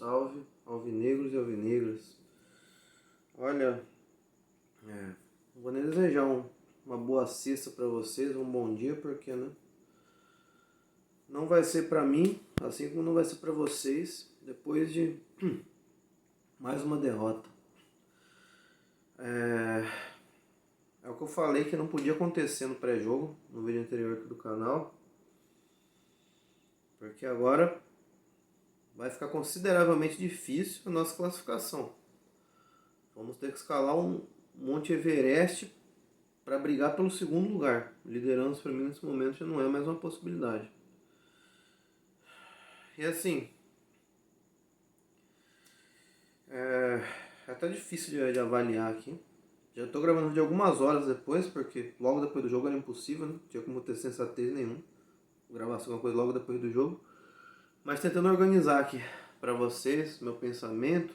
salve, alvinegros e alvinegras. Olha, vou nem desejar uma boa sexta para vocês, um bom dia, porque não vai ser para mim, assim como não vai ser para vocês, depois de mais uma derrota. É o que eu falei que não podia acontecer no pré-jogo, no vídeo anterior aqui do canal, porque agora vai ficar consideravelmente difícil a nossa classificação. Vamos ter que escalar um Monte Everest para brigar pelo segundo lugar. Liderança para mim nesse momento já não é mais uma possibilidade. E assim, é até difícil de avaliar aqui. Já estou gravando de algumas horas depois, porque logo depois do jogo era impossível, né? Não tinha como ter sensatez nenhuma. Gravar alguma coisa logo depois do jogo. Mas tentando organizar aqui para vocês, meu pensamento.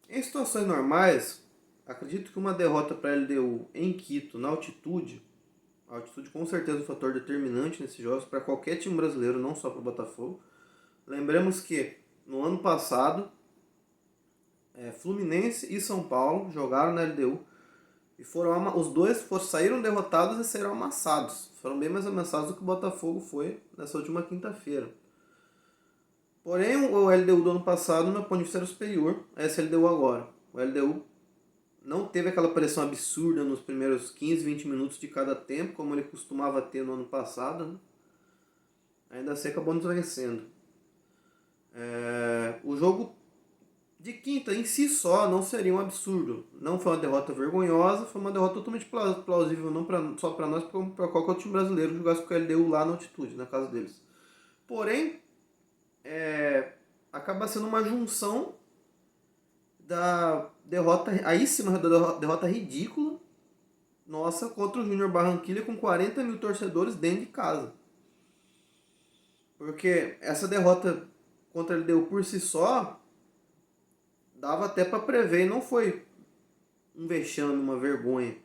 Em situações normais, acredito que uma derrota para a LDU em Quito, na altitude, a altitude com certeza é um fator determinante nesses jogos para qualquer time brasileiro, não só para o Botafogo. Lembremos que no ano passado, Fluminense e São Paulo jogaram na LDU e os dois saíram derrotados e saíram amassados. Foram bem mais amassados do que o Botafogo foi nessa última quinta-feira. Porém, o LDU do ano passado, no meu ponto de vista, era superior a esse LDU agora. O LDU não teve aquela pressão absurda nos primeiros 15, 20 minutos de cada tempo, como ele costumava ter no ano passado, né? Ainda assim acabou nos vencendo. O jogo de quinta em si só não seria um absurdo. Não foi uma derrota vergonhosa, foi uma derrota totalmente plausível, não só para nós, como para qualquer outro time brasileiro que jogasse com o LDU lá na altitude, na casa deles. Porém, acaba sendo uma junção da derrota, aí sim, uma derrota ridícula nossa contra o Júnior Barranquilla com 40 mil torcedores dentro de casa. Porque essa derrota contra a LDU por si só dava até para prever, e não foi um vexame, uma vergonha.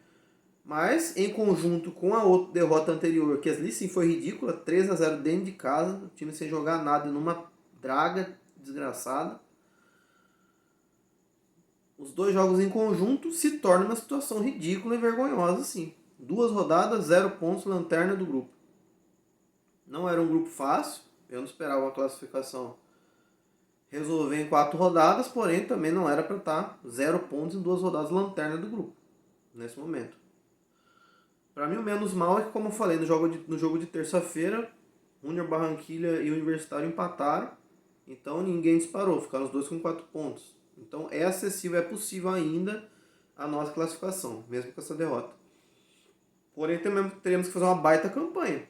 Mas em conjunto com a outra derrota anterior, que ali sim foi ridícula, 3-0 dentro de casa, o time sem jogar nada, numa draga desgraçada. Os dois jogos em conjunto se tornam uma situação ridícula e vergonhosa, sim. 2 rodadas, 0 pontos, lanterna do grupo. Não era um grupo fácil, eu não esperava uma classificação resolver em 4 rodadas, porém também não era para estar 0 pontos em 2 rodadas, lanterna do grupo, nesse momento. Para mim o menos mal é que, como eu falei, no jogo de terça-feira, Júnior Barranquilla e o Universitário empataram, então ninguém disparou, ficaram os dois com 4 pontos. Então é acessível, é possível ainda a nossa classificação, mesmo com essa derrota. Porém, teremos que fazer uma baita campanha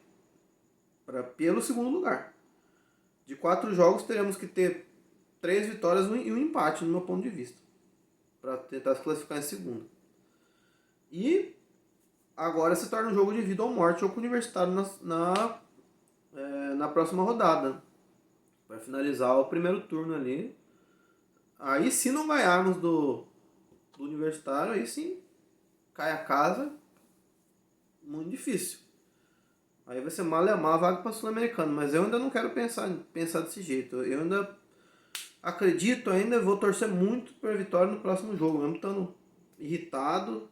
pelo segundo lugar. De 4 jogos, teremos que ter 3 vitórias e um empate, no meu ponto de vista, para tentar se classificar em segundo. E agora se torna um jogo de vida ou morte ou com o Universitário na próxima rodada, para finalizar o primeiro turno ali. Aí se não ganharmos do Universitário, aí sim cai a casa, muito difícil. Aí vai ser mal e mal a vaga para o Sul-Americano, mas eu ainda não quero pensar desse jeito. Eu ainda acredito, vou torcer muito para a vitória no próximo jogo, mesmo estando irritado,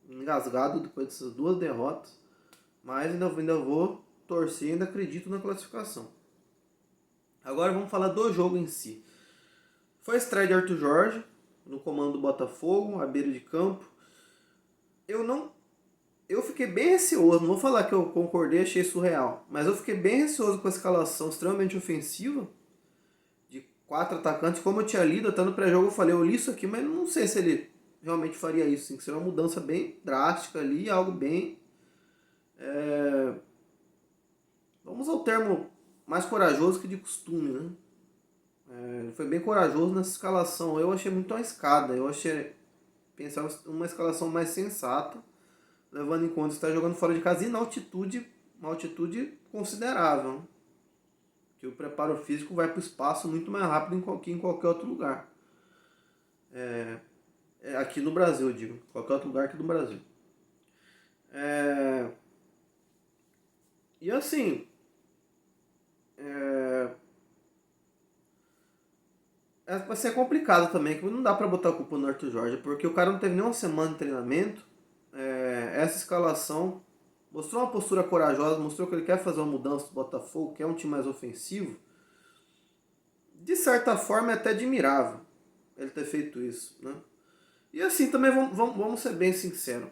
engasgado depois dessas 2 derrotas, mas ainda vou torcer, ainda acredito na classificação. Agora vamos falar do jogo em si. Foi a estreia de Arthur Jorge no comando do Botafogo, à beira de campo. Eu fiquei bem receoso, não vou falar que eu concordei, achei surreal, mas eu fiquei bem receoso com a escalação extremamente ofensiva de 4 atacantes. Como eu tinha lido, até no pré-jogo eu falei, eu li isso aqui, mas não sei se ele realmente faria isso, assim, que seria uma mudança bem drástica ali, algo bem... Vamos ao termo mais corajoso que de costume, né? Ele foi bem corajoso nessa escalação, eu achei muito arriscada, pensava uma escalação mais sensata, levando em conta que está jogando fora de casa e na altitude, uma altitude considerável, né? Que o preparo físico vai para o espaço muito mais rápido que em qualquer outro lugar. Aqui no Brasil, eu digo. Qualquer outro lugar aqui do Brasil. E assim, vai ser complicado também, que não dá pra botar a culpa no Arthur Jorge, porque o cara não teve nem uma semana de treinamento. Essa escalação mostrou uma postura corajosa, mostrou que ele quer fazer uma mudança do Botafogo, que é um time mais ofensivo. De certa forma é até admirável ele ter feito isso, né? E assim, também vamos ser bem sinceros.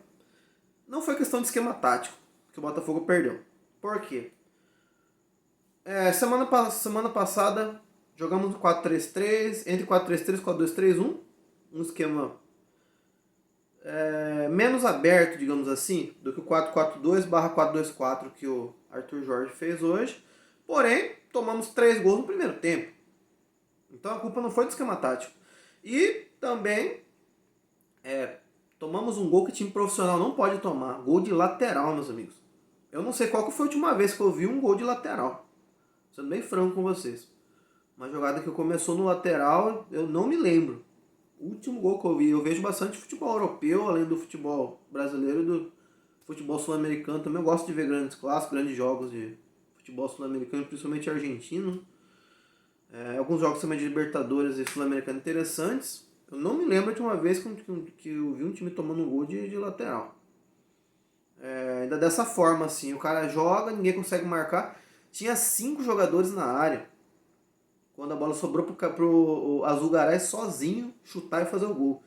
Não foi questão de esquema tático que o Botafogo perdeu. Por quê? Semana passada jogamos no 4-3-3, entre 4-3-3 e 4-2-3-1. Um esquema menos aberto, digamos assim, do que o 4-4-2/4-2-4 que o Arthur Jorge fez hoje. Porém, tomamos 3 gols no primeiro tempo. Então a culpa não foi do esquema tático. E também tomamos um gol que time profissional não pode tomar. Gol de lateral, meus amigos. Eu não sei qual que foi a última vez que eu vi um gol de lateral. Sendo bem franco com vocês. Uma jogada que começou no lateral, eu não me lembro. O último gol que eu vi, eu vejo bastante futebol europeu, além do futebol brasileiro e do futebol sul-americano. Também eu gosto de ver grandes clássicos, grandes jogos de futebol sul-americano, principalmente argentino. Alguns jogos também de Libertadores e Sul-Americano interessantes. Eu não me lembro de uma vez que eu vi um time tomando um gol de lateral. Ainda dessa forma, assim, o cara joga, ninguém consegue marcar. Tinha 5 jogadores na área. Quando a bola sobrou pro Azulgaray sozinho chutar e fazer o gol.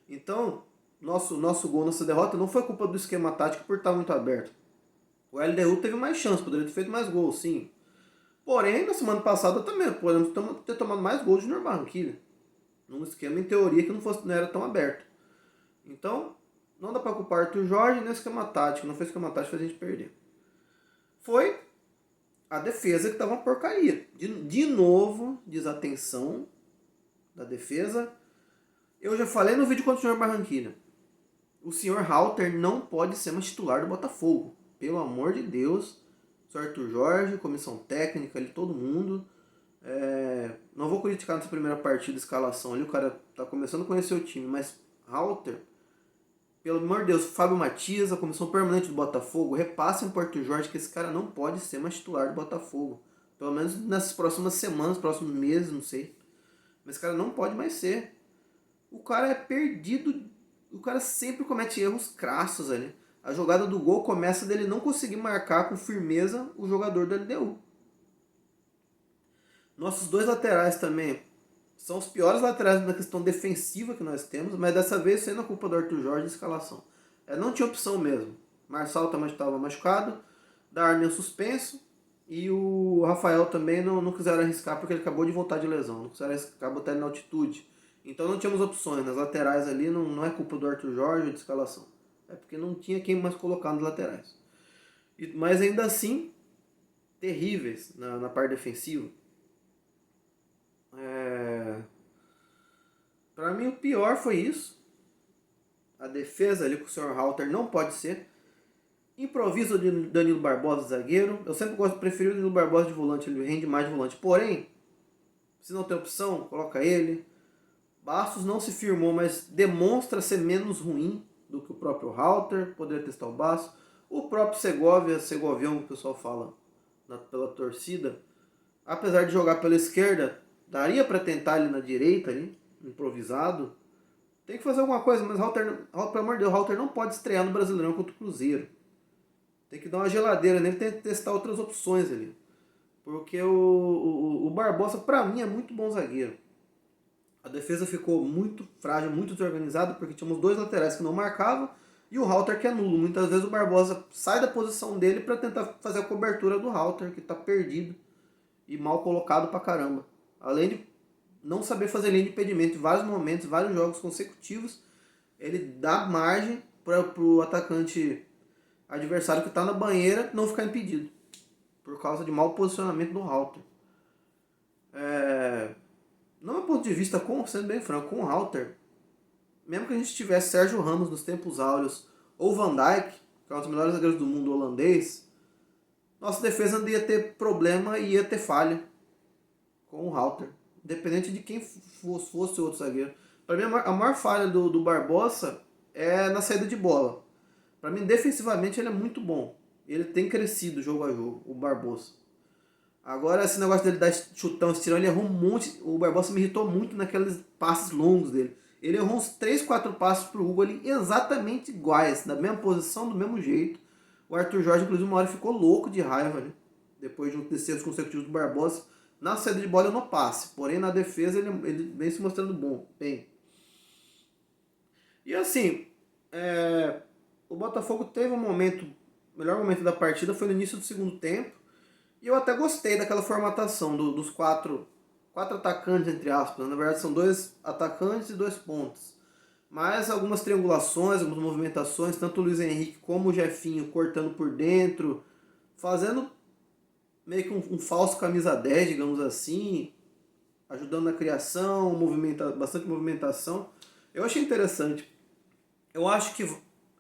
Então, nosso gol, nossa derrota não foi culpa do esquema tático por estar muito aberto. O LDU teve mais chance, poderia ter feito mais gols, sim. Porém, na semana passada também podemos ter tomado mais gols de Junior Barranquilla. Num esquema, em teoria, que não era tão aberto. Então, não dá pra culpar o Arthur Jorge nem o esquema tático. Não foi o esquema tático que fez a gente perder. Foi a defesa que tava uma porcaria. De novo, desatenção da defesa. Eu já falei no vídeo contra o Junior Barranquilla. O senhor Halter não pode ser mais titular do Botafogo. Pelo amor de Deus. O Arthur Jorge, comissão técnica ali, todo mundo. Não vou criticar nessa primeira partida, escalação ali, o cara tá começando a conhecer o time, mas Halter, pelo amor de Deus, Fábio Matias, a comissão permanente do Botafogo, repassem pro Arthur Jorge que esse cara não pode ser mais titular do Botafogo. Pelo menos nessas próximas semanas, próximos meses, não sei. Mas esse cara não pode mais ser. O cara é perdido, o cara sempre comete erros crassos ali. A jogada do gol começa dele não conseguir marcar com firmeza o jogador da LDU. Nossos 2 laterais também são os piores laterais na questão defensiva que nós temos, mas dessa vez sendo a culpa do Arthur Jorge de escalação. Não tinha opção mesmo. Marçal também estava machucado, Darmian suspenso e o Rafael também não quiseram arriscar porque ele acabou de voltar de lesão. Não quiseram arriscar botar ele na altitude. Então não tínhamos opções. Nas laterais ali não é culpa do Arthur Jorge de escalação. É porque não tinha quem mais colocar nos laterais. Mas ainda assim, terríveis na parte defensiva. Pra mim o pior foi isso. A defesa ali com o Sr. Halter não pode ser. Improviso de Danilo Barbosa, zagueiro. Eu sempre gosto de preferir o Danilo Barbosa de volante, ele rende mais de volante. Porém, se não tem opção, coloca ele. Bastos não se firmou, mas demonstra ser menos ruim do que o próprio Halter. Poderia testar o Bastos. O próprio Segovião, que o pessoal fala pela torcida, apesar de jogar pela esquerda, daria para tentar ele na direita, ali, improvisado. Tem que fazer alguma coisa, mas Halter, pelo amor de Deus, Halter não pode estrear no Brasileirão contra o Cruzeiro. Tem que dar uma geladeira nele, tem que testar outras opções ali. Porque o Barbosa, pra mim, é muito bom zagueiro. A defesa ficou muito frágil, muito desorganizada, porque tínhamos 2 laterais que não marcavam e o Halter que é nulo. Muitas vezes o Barbosa sai da posição dele para tentar fazer a cobertura do Halter, que está perdido e mal colocado pra caramba. Além de não saber fazer linha de impedimento em vários momentos, vários jogos consecutivos, ele dá margem para o atacante adversário que está na banheira não ficar impedido, por causa de mau posicionamento do Halter. Não é ponto de vista, sendo bem franco, com o Halter, mesmo que a gente tivesse Sérgio Ramos nos tempos áureos, ou Van Dijk, que é um dos melhores zagueiros do mundo holandês, nossa defesa não ia ter problema e ia ter falha com o Halter, independente de quem fosse o outro zagueiro. Para mim, a maior falha do Barbosa é na saída de bola. Para mim, defensivamente, ele é muito bom. Ele tem crescido jogo a jogo, o Barbosa. Agora, esse negócio dele dar chutão, estirão, ele errou um monte. O Barbosa me irritou muito naqueles passes longos dele. Ele errou uns 3, 4 passes pro Hugo ali, exatamente iguais, da mesma posição, do mesmo jeito. O Arthur Jorge, inclusive, uma hora ficou louco de raiva, né? Depois de um terceiro consecutivos do Barbosa. Na saída de bola, eu não passe. Porém, na defesa, ele vem se mostrando bem. E assim, o Botafogo teve um momento, o melhor momento da partida foi no início do segundo tempo. E eu até gostei daquela formatação dos quatro atacantes, entre aspas. Na verdade, são 2 atacantes e 2 pontas. Mas algumas triangulações, algumas movimentações, tanto o Luiz Henrique como o Jefinho cortando por dentro, fazendo meio que um falso camisa 10, digamos assim, ajudando na criação, bastante movimentação. Eu achei interessante. Eu acho que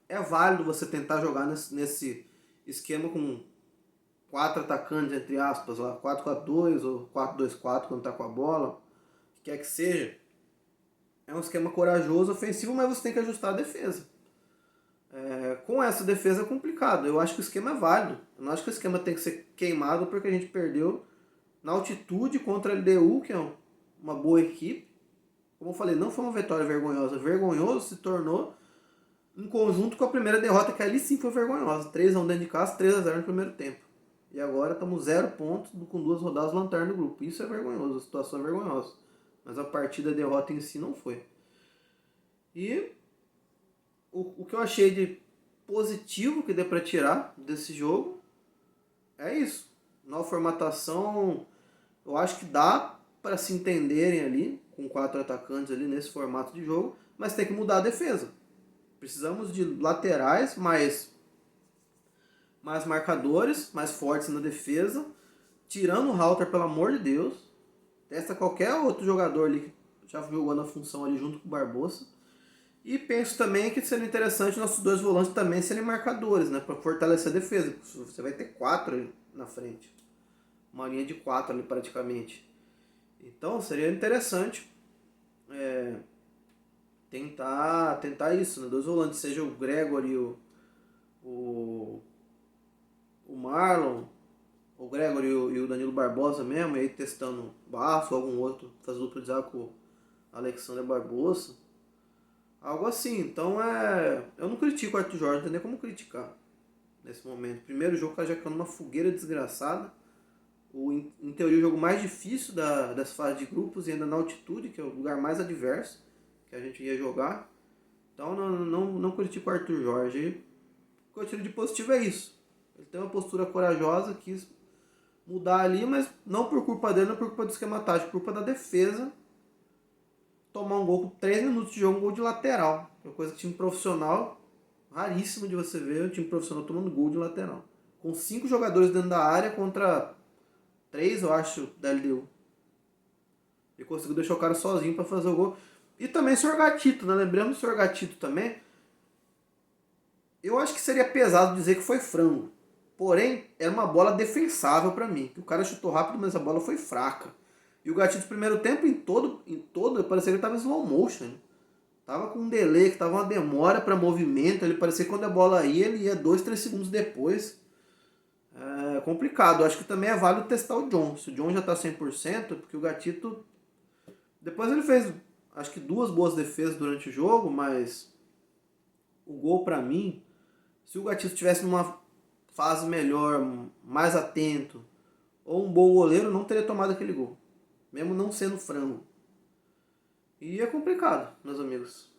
é válido você tentar jogar nesse esquema com 4 atacantes, entre aspas, lá, 4-4-2 ou 4-2-4 quando tá com a bola, o que quer que seja. É um esquema corajoso, ofensivo, mas você tem que ajustar a defesa. Com essa defesa é complicado. Eu acho que o esquema é válido. Eu não acho que o esquema tem que ser queimado porque a gente perdeu na altitude contra a LDU, que é uma boa equipe. Como eu falei, não foi uma vitória vergonhosa. Vergonhoso se tornou em conjunto com a primeira derrota, que ali sim foi vergonhosa. 3-1 dentro de casa, 3-0 no primeiro tempo. E agora estamos 0 pontos com 2 rodadas lanterna do grupo. Isso é vergonhoso, a situação é vergonhosa. Mas a partida, a derrota em si não foi. E o que eu achei de positivo que deu para tirar desse jogo é isso. Na formatação, eu acho que dá para se entenderem ali, com 4 atacantes ali nesse formato de jogo, mas tem que mudar a defesa. Precisamos de laterais mais marcadores, mais fortes na defesa, tirando o Halter, pelo amor de Deus. Testa qualquer outro jogador ali que já jogou na função ali junto com o Barbosa. E penso também que seria interessante nossos 2 volantes também serem marcadores, né? Para fortalecer a defesa. Você vai ter 4 ali na frente. Uma linha de 4 ali praticamente. Então seria interessante tentar isso, né? 2 volantes, seja o Gregory, o Marlon, o Gregory e o Danilo Barbosa mesmo, e aí testando Barço ou algum outro, faz dupla de zaga com o Alexandre Barbosa. Algo assim. Então eu não critico o Arthur Jorge, não tem nem como criticar nesse momento. Primeiro jogo, o cara já caiu numa fogueira desgraçada. Em teoria, o jogo mais difícil das fases de grupos, e ainda na altitude, que é o lugar mais adverso que a gente ia jogar. Então não critico o Arthur Jorge. O que eu tiro de positivo é isso. Ele tem uma postura corajosa, quis mudar ali, mas não por culpa dele, não por culpa do esquema tático, por culpa da defesa. Tomar um gol com 3 minutos de jogo, um gol de lateral. É uma coisa que time profissional, raríssimo de você ver um time profissional tomando gol de lateral. Com 5 jogadores dentro da área contra 3, eu acho, da LDU. Ele conseguiu deixar o cara sozinho para fazer o gol. E também o Sr. Gatito, né? Lembramos do Sr. Gatito também. Eu acho que seria pesado dizer que foi frango. Porém, era uma bola defensável para mim. O cara chutou rápido, mas a bola foi fraca. E o Gatito, no primeiro tempo, em todo, parecia que ele tava em slow motion. Tava com um delay, que tava uma demora para movimento. Ele parecia que quando a bola ia, ele ia 2, 3 segundos depois. É complicado. Acho que também é válido testar o John. Se o John já tá 100%, porque o Gatito... Depois ele fez, acho que 2 boas defesas durante o jogo, mas o gol para mim, se o Gatito tivesse numa fase melhor, mais atento, ou um bom goleiro, não teria tomado aquele gol. Mesmo não sendo frango. E é complicado, meus amigos.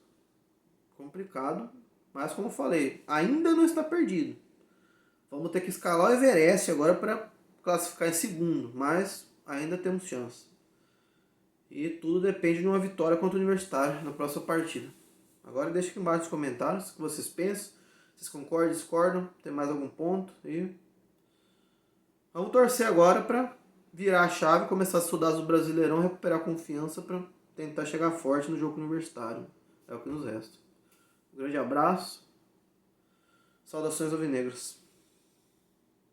Complicado, mas como eu falei, ainda não está perdido. Vamos ter que escalar o Everest agora para classificar em segundo, mas ainda temos chance. E tudo depende de uma vitória contra o Universitário na próxima partida. Agora deixa aqui embaixo nos comentários o que vocês pensam. Vocês concordam, discordam? Tem mais algum ponto? E vamos torcer agora para virar a chave, começar a estudar do Brasileirão, recuperar a confiança para tentar chegar forte no jogo universitário. É o que nos resta. Um grande abraço. Saudações alvinegras.